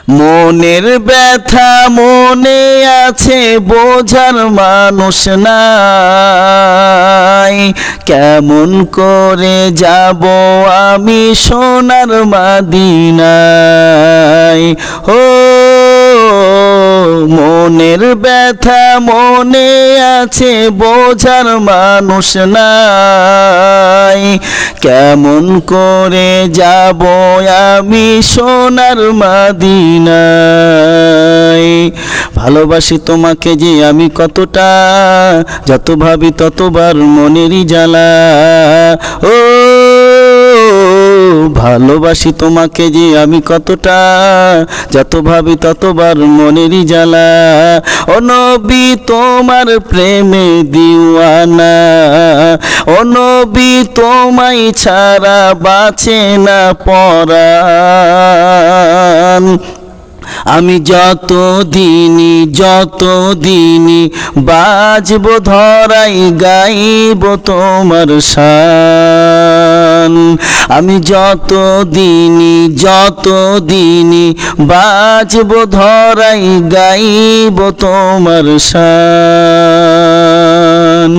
মনের ব্যথা মনে আছে, বোঝার মানুষ নাই। কেমন করে যাব আমি সোনার মদিনায়? ও মনের ব্যথা মনে আছে, বোঝার মানুষ নাই। কেমন করে যাব আমি সোনার মদিনায়? ভালোবাসি তোমাকে যে আমি কতটা, যত ভাবি ততবার মনেরই জ্বালা। ও ভালোবাসি তোমাকে যে আমি কতটা, যত ভাবি ততবার মনেরই জ্বালা। ও নবী তোমার প্রেমে দিওয়ানা, ও নবী তোমায় ছাড়া বাঁচে না পরাণ। আমি যতদিনই বাজব ধরাই গাইব তোমার শান। আমি যতদিনই বাজব ধরাই গাইব তোমার শান।